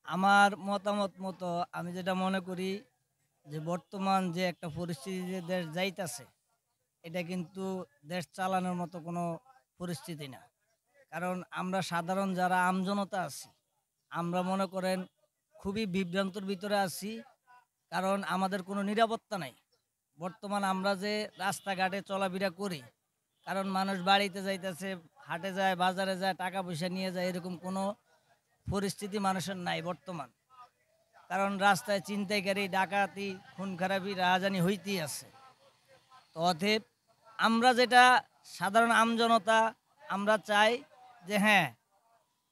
আমার মতামত মতো আমি যেটা মনে করি যে বর্তমান যে একটা পরিস্থিতিতে দেশ যাইতাছে এটা কিন্তু দেশ চালানোর মতো কোনো পরিস্থিতি না। কারণ আমরা সাধারণ যারা আমজনতা আছি, আমরা মনে করেন খুবই বিভ্রান্তর ভিতরে আছি। কারণ আমাদের কোনো নিরাপত্তা নাই। বর্তমান আমরা যে রাস্তাঘাটে চলাফেরা করি, কারণ মানুষ বাড়িতে যাইতেছে, হাটে যায়, বাজারে যায়, টাকা পয়সা নিয়ে যায়, এরকম কোনো পরিস্থিতি মানুষের নাই বর্তমান। কারণ রাস্তায় ছিনতাইকারী, ডাকাতি, খুন খারাপি, রাহাজানি হইতেই আছে। তো অতএব আমরা যেটা সাধারণ আমজনতা আমরা চাই যে হ্যাঁ,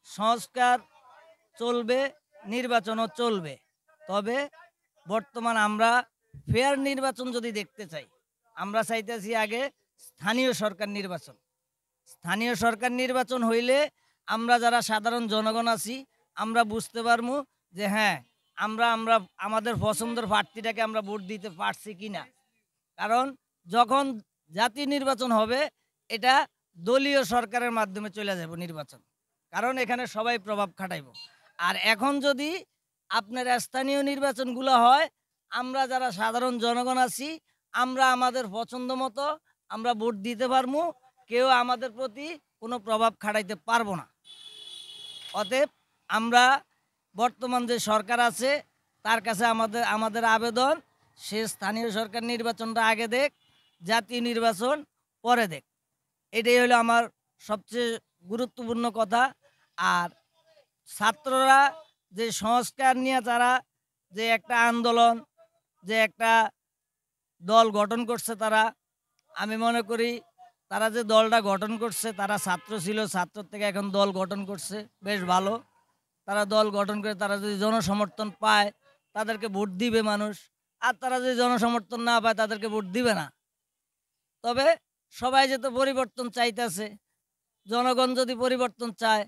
সংস্কার চলবে, নির্বাচনও চলবে। তবে বর্তমান আমরা ফেয়ার নির্বাচন যদি দেখতে চাই, আমরা চাইতেছি আগে স্থানীয় সরকার নির্বাচন। স্থানীয় সরকার নির্বাচন হইলে আমরা যারা সাধারণ জনগণ আছি আমরা বুঝতে পারবো যে হ্যাঁ, আমরা আমরা আমাদের পছন্দের প্রার্থীটাকে আমরা ভোট দিতে পারছি কি না। কারণ যখন জাতীয় নির্বাচন হবে এটা দলীয় সরকারের মাধ্যমে চলে যাব নির্বাচন, কারণ এখানে সবাই প্রভাব খাটাইব। আর এখন যদি আপনার স্থানীয় নির্বাচনগুলো হয়, আমরা যারা সাধারণ জনগণ আছি আমরা আমাদের পছন্দ মতো আমরা ভোট দিতে পারবো, কেউ আমাদের প্রতি কোনো প্রভাব খাটাইতে পারবো না। অতএব আমরা বর্তমান যে সরকার আছে তার কাছে আমাদের আমাদের আবেদন, সে স্থানীয় সরকার নির্বাচনটা আগে দেখ, জাতীয় নির্বাচন পরে দেখ। এটাই হলো আমার সবচেয়ে গুরুত্বপূর্ণ কথা। আর ছাত্ররা যে সংস্কার নিয়ে তারা যে একটা আন্দোলন, যে একটা দল গঠন করছে তারা, আমি মনে করি তারা যে দলটা গঠন করছে তারা ছাত্র ছিল, ছাত্র থেকে এখন দল গঠন করছে, বেশ ভালো। তারা দল গঠন করে তারা যদি জনসমর্থন পায় তাদেরকে ভোট দিবে মানুষ, আর তারা যদি জনসমর্থন না পায় তাদেরকে ভোট দিবে না। তবে সবাই যেহেতু পরিবর্তন চাইতেছে, জনগণ যদি পরিবর্তন চায়,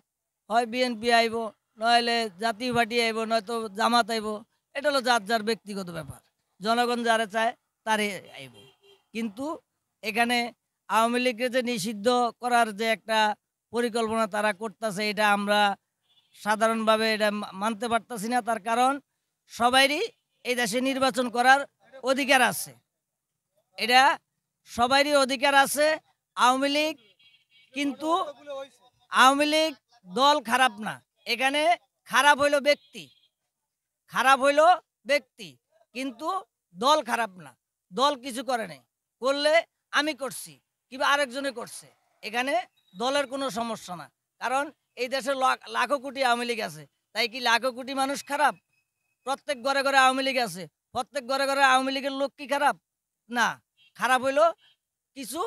হয় বিএনপি আইব, নইলে জাতীয় পার্টি আইব, নয়তো জামাত আইব। এটা হলো যার যার ব্যক্তিগত ব্যাপার। জনগণ যারা চায় তারই আইব। কিন্তু এখানে আওয়ামী লীগকে যে নিষিদ্ধ করার যে একটা পরিকল্পনা তারা করতেছে, এটা আমরা সাধারণভাবে এটা মানতে পারতাছি না। তার কারণ সবাইরই এই দেশে নির্বাচন করার অধিকার আছে, এটা সবারই অধিকার আছে। আওয়ামী লীগ কিন্তু আওয়ামী লীগ দল খারাপ না, এখানে খারাপ হইল ব্যক্তি, খারাপ হইল ব্যক্তি, কিন্তু দল খারাপ না। দল কিছু করে নাই, করলে আমি করছি কিংবা আরেকজনে করছে, এখানে দলের কোনো সমস্যা না। কারণ এই দেশে লাখো কোটি আওয়ামী লীগ আছে, তাই কি লাখো কোটি মানুষ খারাপ? প্রত্যেক ঘরে ঘরে আওয়ামী লীগ আছে, প্রত্যেক ঘরে ঘরে আওয়ামী লীগের লোক কি খারাপ? না। খারাপ হইল কিছু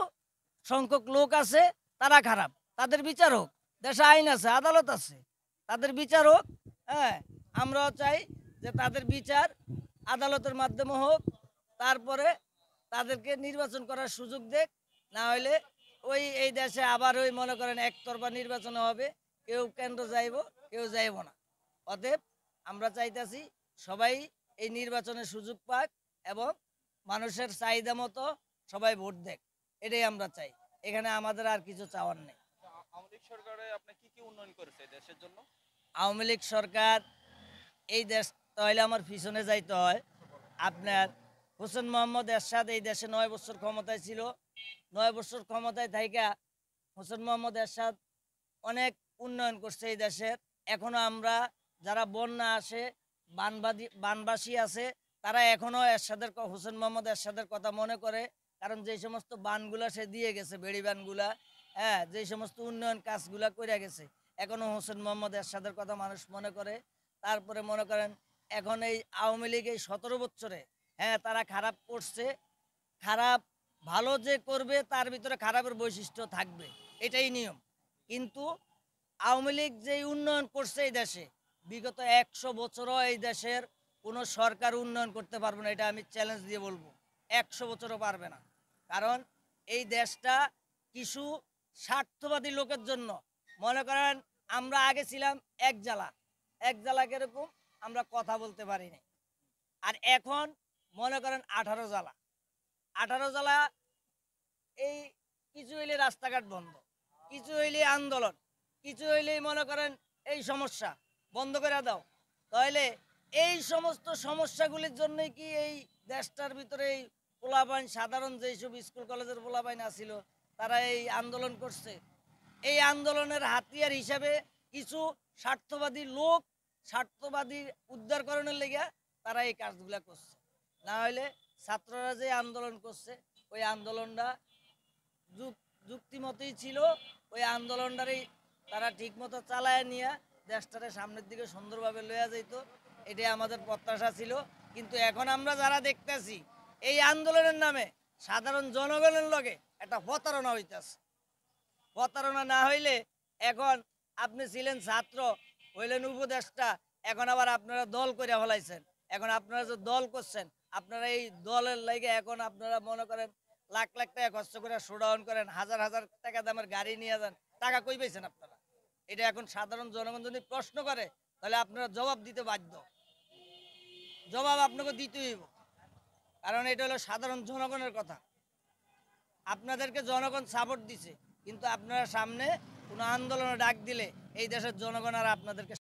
সংখ্যক লোক আছে, তারা খারাপ, তাদের বিচার হোক। দেশে আইন আছে, আদালত আছে, তাদের বিচার হোক। হ্যাঁ, আমরাও চাই যে তাদের বিচার আদালতের মাধ্যমে হোক, তারপরে তাদেরকে নির্বাচন করার সুযোগ দেখ। না হলে ওই এই দেশে আবার ওই মনে করেন একতরফা নির্বাচন হবে, কেউ কেন্দ্র যাইব, কেউ যাইব না। অতএব আমরা চাইতেছি সবাই এই নির্বাচনের সুযোগ পাক এবং মানুষের চাহিদা মতো সবাই ভোট দেখ, এটাই আমরা চাই। এখানে আমাদের আর কিছু চাওয়ার নেই। আওয়ামী লীগ সরকারে আপনি কি কি উন্নয়ন করেছে দেশের জন্য? আওয়ামী লীগ সরকার এই দেশ, তাহলে আমার পিছনে যাইতে হয়। আপনার হোসেন মোহাম্মদ এরশাদ এই দেশে 9 বছর ক্ষমতায় ছিল। 9 বছর ক্ষমতায় থাইকা হোসেন মোহাম্মদ এরশাদ অনেক উন্নয়ন করছে এই দেশের। এখনো আমরা যারা বন্যা আসে, বানবাসী আছে, তারা এখনো এরশাদের হোসেন মোহাম্মদ এরশাদের কথা মনে করে। কারণ যে সমস্ত বানগুলা সে দিয়ে গেছে, বেড়ি বানগুলা, হ্যাঁ, যে সমস্ত উন্নয়ন কাজগুলা করে গেছে, এখনো হোসেন মোহাম্মদ এরশাদের কথা মানুষ মনে করে। তারপরে মনে করেন এখন এই আওয়ামী লীগ এই 17 বছরে, হ্যাঁ, তারা খারাপ করছে। খারাপ ভালো যে করবে তার ভিতরে খারাপের বৈশিষ্ট্য থাকবে, এটাই নিয়ম। কিন্তু আওয়ামী লীগ যে উন্নয়ন করছে এই দেশে, বিগত 100 বছরও এই দেশের কোনো সরকার উন্নয়ন করতে পারবে না, এটা আমি চ্যালেঞ্জ দিয়ে বলবো। 100 বছরও পারবে না। কারণ এই দেশটা কিছু স্বার্থবাদী লোকের জন্য, মনে করেন আমরা আগে ছিলাম এক জ্বালা, এক জ্বালা কিরকম আমরা কথা বলতে পারি না। আর এখন মনে করেন 18 জ্বালা, 18 জ্বালা। এই কিছু হইলে রাস্তাঘাট বন্ধ, কিছু হইলে আন্দোলন, কিছু হইলেই মনে করেন এই সমস্যা বন্ধ করে দাও। তাহলে এই সমস্ত সমস্যাগুলির জন্যই কি এই দেশটার ভিতরে এই পোলাপাইন সাধারণ যেসব স্কুল কলেজের পোলাপাইন আসিল তারা এই আন্দোলন করছে? এই আন্দোলনের হাতিয়ার হিসাবে কিছু স্বার্থবাদী লোক, স্বার্থবাদী উদ্ধারকরণের লেগে তারা এই কাজগুলা করছে। না হলে ছাত্ররা যে আন্দোলন করছে ওই আন্দোলনটা যুক্তিমতই ছিল। ওই আন্দোলনটারই তারা ঠিক মতো চালায় নিয়ে দেশটারে সামনের দিকে সুন্দরভাবে লইয়া যেত, এটাই আমাদের প্রত্যাশা ছিল। কিন্তু এখন আমরা যারা দেখতেছি এই আন্দোলনের নামে সাধারণ জনগণের লগে একটা প্রতারণা হইতেছে। প্রতারণা না হইলে এখন আপনি ছিলেন ছাত্র, হইলেন উপদেষ্টা, এখন আবার আপনারা দল করে ফেলাইছেন। এখন আপনারা যে দল করছেন, আপনারা এই দলের লাগে এখন আপনারা মনে করেন লাখ লাখ টাকা খরচ করে শোডাউন করেন, হাজার হাজার টাকা দামের গাড়ি নিয়ে যান, টাকা কই পাইছেন আপনারা? এটা এখন সাধারণ জনগণ যদি প্রশ্ন করে তাহলে আপনারা জবাব দিতে বাধ্য, জবাব আপনাকে দিতেই হইব। কারণ এটা হলো সাধারণ জনগণের কথা। আপনাদেরকে জনগণ সাপোর্ট দিছে, কিন্তু আপনারা সামনে কোনো আন্দোলনে ডাক দিলে এই দেশের জনগণ আর আপনাদেরকে